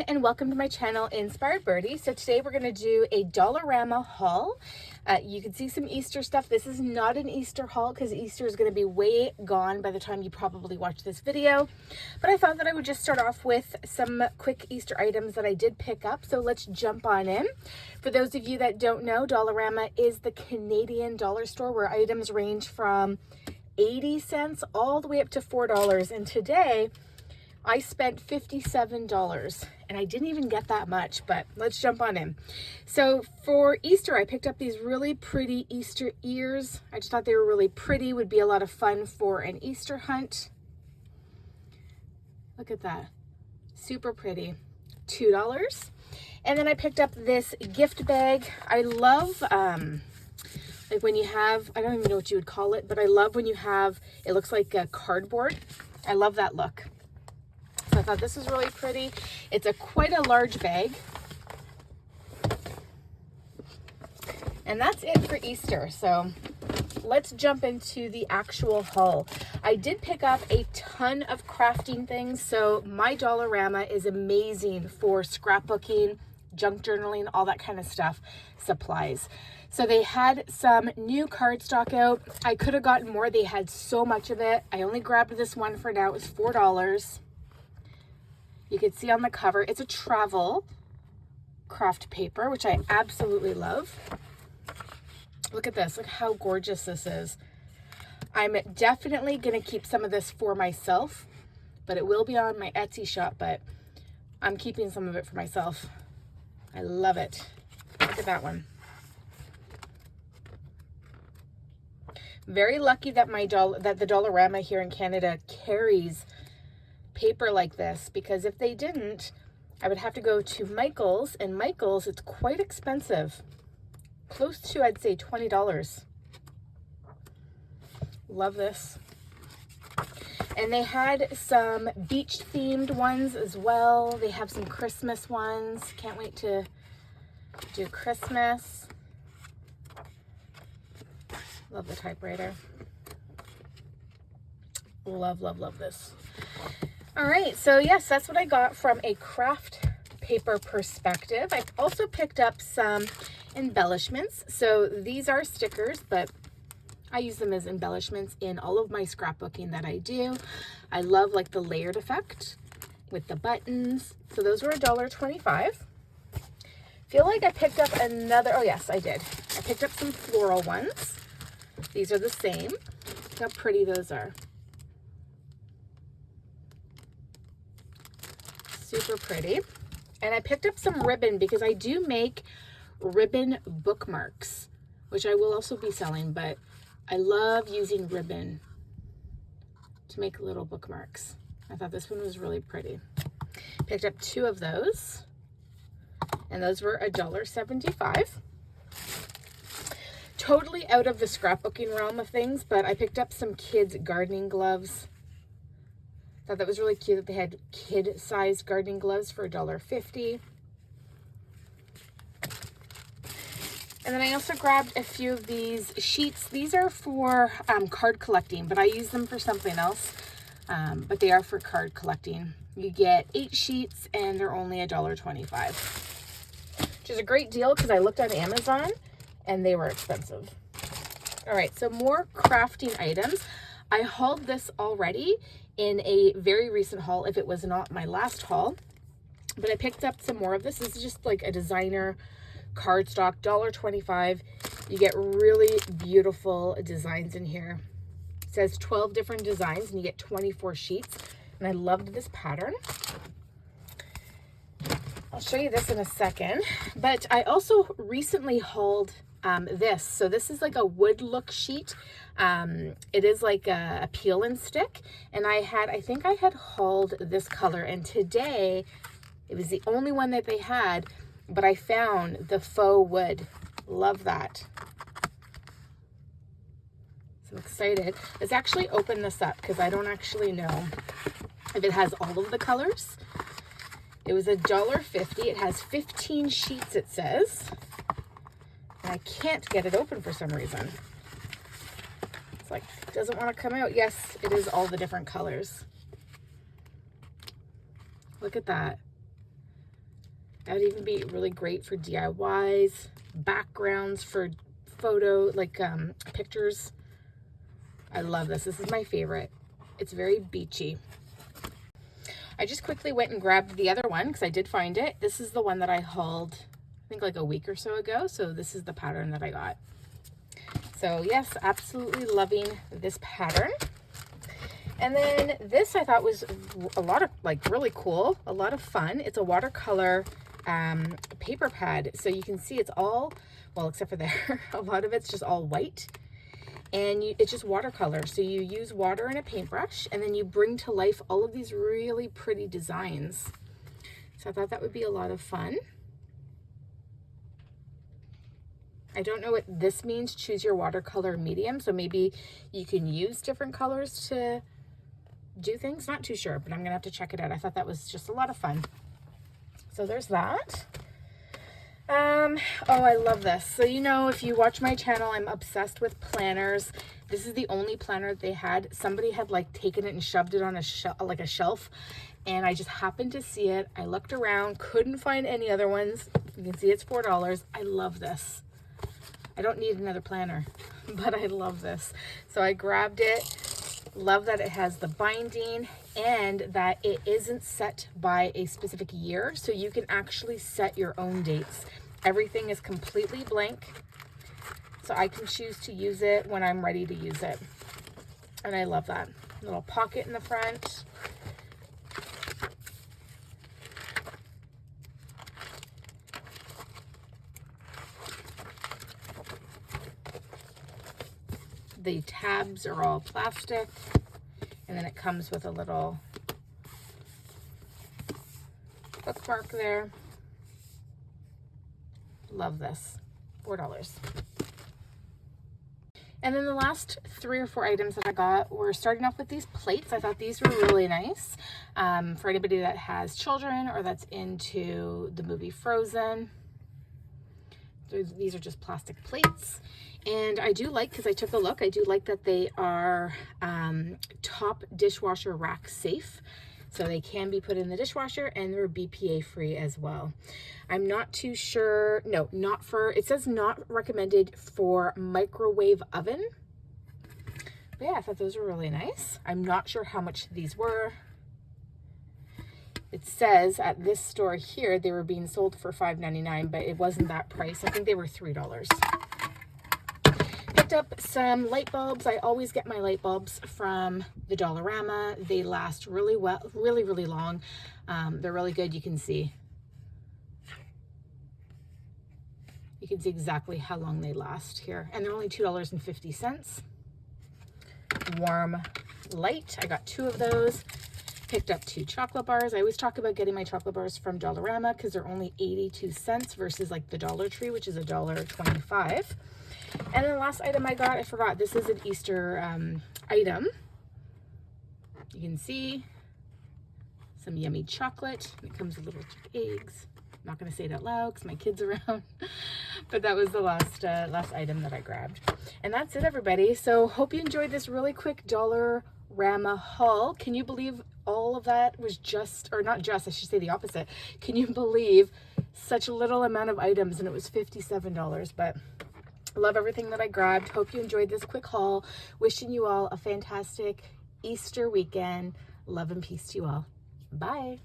everyone, and welcome to my channel, Inspired Birdie. So today we're going to do a Dollarama haul. You can see some Easter stuff. This is not an Easter haul because Easter is going to be way gone by the time you probably watch this video. But I thought that I would just start off with some quick Easter items that I did pick up. So let's jump on in. For those of you that don't know, Dollarama is the Canadian dollar store where items range from 80 cents all the way up to $4. And today I spent $57 and I didn't even get that much, but let's jump on in. So for Easter, I picked up these really pretty Easter ears. I just thought they were really pretty, would be a lot of fun for an Easter hunt. Look at that, super pretty, $2. And then I picked up this gift bag. I love, like when you have, I don't even know what you would call it, but I love when you have, it looks like a cardboard. I love that look. So I thought this was really pretty. It's quite a large bag. And that's it for Easter. So let's jump into the actual haul. I did pick up a ton of crafting things. So my Dollarama is amazing for scrapbooking, junk journaling, all that kind of stuff, supplies. So they had some new cardstock out. I could have gotten more. They had so much of it. I only grabbed this one for now. It was $4. You can see on the cover, it's a travel craft paper, which I absolutely love. Look at this, look how gorgeous this is. I'm definitely gonna keep some of this for myself, but it will be on my Etsy shop, but I'm keeping some of it for myself. I love it. Look at that one. Very lucky that the Dollarama here in Canada carries paper like this, because if they didn't, I would have to go to Michael's, and Michael's, it's quite expensive, close to, I'd say, $20. Love this. And they had some beach themed ones as well. They have some Christmas ones. Can't wait to do Christmas. Love the typewriter. Love, love, love this. All right, so yes, that's what I got from a craft paper perspective. I've also picked up some embellishments. So these are stickers, but I use them as embellishments in all of my scrapbooking that I do. I love like the layered effect with the buttons. So those were $1.25. Feel like I picked up another, oh yes, I did. I picked up some floral ones. These are the same. Look how pretty those are. Super pretty. And I picked up some ribbon because I do make ribbon bookmarks, which I will also be selling, but I love using ribbon to make little bookmarks. I thought this one was really pretty. Picked up 2 of those, and those were $1.75. Totally out of the scrapbooking realm of things, but I picked up some kids' gardening gloves. Thought that was really cute that they had kid-sized gardening gloves for $1.50. And then I also grabbed a few of these sheets. These are for card collecting, but I use them for something else. But they are for card collecting. You get 8 sheets and they're only $1.25, which is a great deal because I looked on Amazon and they were expensive. All right, so more crafting items. I hauled this already in a very recent haul, if it was not my last haul, but I picked up some more of this. This is just like a designer cardstock, $1.25. You get really beautiful designs in here. It says 12 different designs and you get 24 sheets, and I loved this pattern. I'll show you this in a second, but I also recently hauled this. So this is like a wood look sheet. It is like a peel and stick, and I think I had hauled this color, and today it was the only one that they had, but I found the faux wood. Love that. So I'm excited. Let's actually open this up because I don't actually know if it has all of the colors. It was $1.50. It has 15 sheets, it says. And I can't get it open for some reason. It's like, it doesn't want to come out. Yes, it is all the different colors. Look at that. That would even be really great for DIYs, backgrounds for photo, like pictures. I love this. This is my favorite. It's very beachy. I just quickly went and grabbed the other one because I did find it. This is the one that I hauled, I think like a week or so ago. So this is the pattern that I got. So yes, absolutely loving this pattern. And then this I thought was a lot of like really cool, a lot of fun. It's a watercolor paper pad. So you can see it's all, well, except for there, a lot of it's just all white. And it's just watercolor. So you use water and a paintbrush, and then you bring to life all of these really pretty designs. So I thought that would be a lot of fun. I don't know what this means, choose your watercolor medium. So maybe you can use different colors to do things. Not too sure, but I'm gonna have to check it out. I thought that was just a lot of fun. So there's that. Oh, I love this. So, you know, if you watch my channel, I'm obsessed with planners. This is the only planner they had. Somebody had like taken it and shoved it on a shelf, and I just happened to see it. I looked around, couldn't find any other ones. You can see it's $4. I love this. I don't need another planner, but I love this. So I grabbed it. Love that it has the binding and that it isn't set by a specific year. So you can actually set your own dates. Everything is completely blank. So I can choose to use it when I'm ready to use it. And I love that. Little pocket in the front. The tabs are all plastic, and then it comes with a little bookmark there. Love this. $4. And then the last 3 or 4 items that I got were starting off with these plates. I thought these were really nice for anybody that has children or that's into the movie Frozen. These are just plastic plates. And I do like, because I took a look, I do like that they are top dishwasher rack safe. So they can be put in the dishwasher, and they're BPA free as well. I'm not too sure, no, not for, it says not recommended for microwave oven. But yeah, I thought those were really nice. I'm not sure how much these were. It says at this store here, they were being sold for $5.99, but it wasn't that price. I think they were $3. Picked up some light bulbs. I always get my light bulbs from the Dollarama. They last really well, really long. They're really good. You can see exactly how long they last here. And they're only $2.50. Warm light. I got 2 of those. Picked up 2 chocolate bars. I always talk about getting my chocolate bars from Dollarama because they're only 82 cents versus like the Dollar Tree, which is $1.25. And then the last item I got, I forgot, this is an Easter item. You can see some yummy chocolate. It comes with little eggs. I'm not going to say it out loud because my kid's around. But that was the last item that I grabbed. And that's it, everybody. So hope you enjoyed this really quick Dollarama haul. Can you believe all of that was just, or not just, I should say the opposite. Can you believe such a little amount of items, and it was $57, but love everything that I grabbed. Hope you enjoyed this quick haul. Wishing you all a fantastic Easter weekend. Love and peace to you all. Bye.